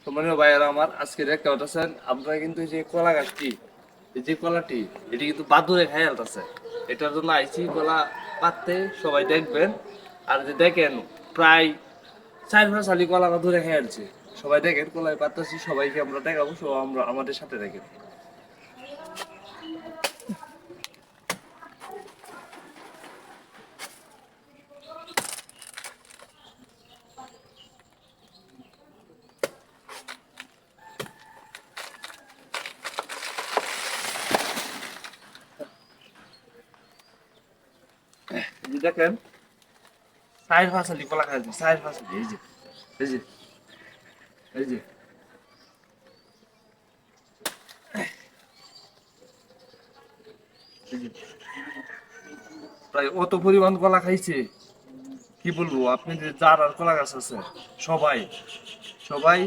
সম্মানীয় ভাইয়েরা আমার, আজকে দেখতে পাচ্ছেন আপনারা কিন্তু এই যে কলা গাছটি, এই যে কলাটি, এটি কিন্তু বাদুড়ে খাই আলতাছে। এটার জন্য আইসি কলা পাততে, সবাই দেখবেন। আর যে দেখেন প্রায় 4 5 কলা বাদুড়ে খাই আলছে। সবাই দেখেন কলাই পাততেছি, সবাইকে আমরা দেখাবো, সবাই আমরা আমাদের সাথে দেখেন। এই যে দেখেন 4 5 কলা খাই, 4 5, এই যে এই যে এই যে এই যে প্রায় অত পরিমাণ কলা খাইছে, কি বলবো। আপনি যে যার আর কলা গাছ আছে, সবাই সবাই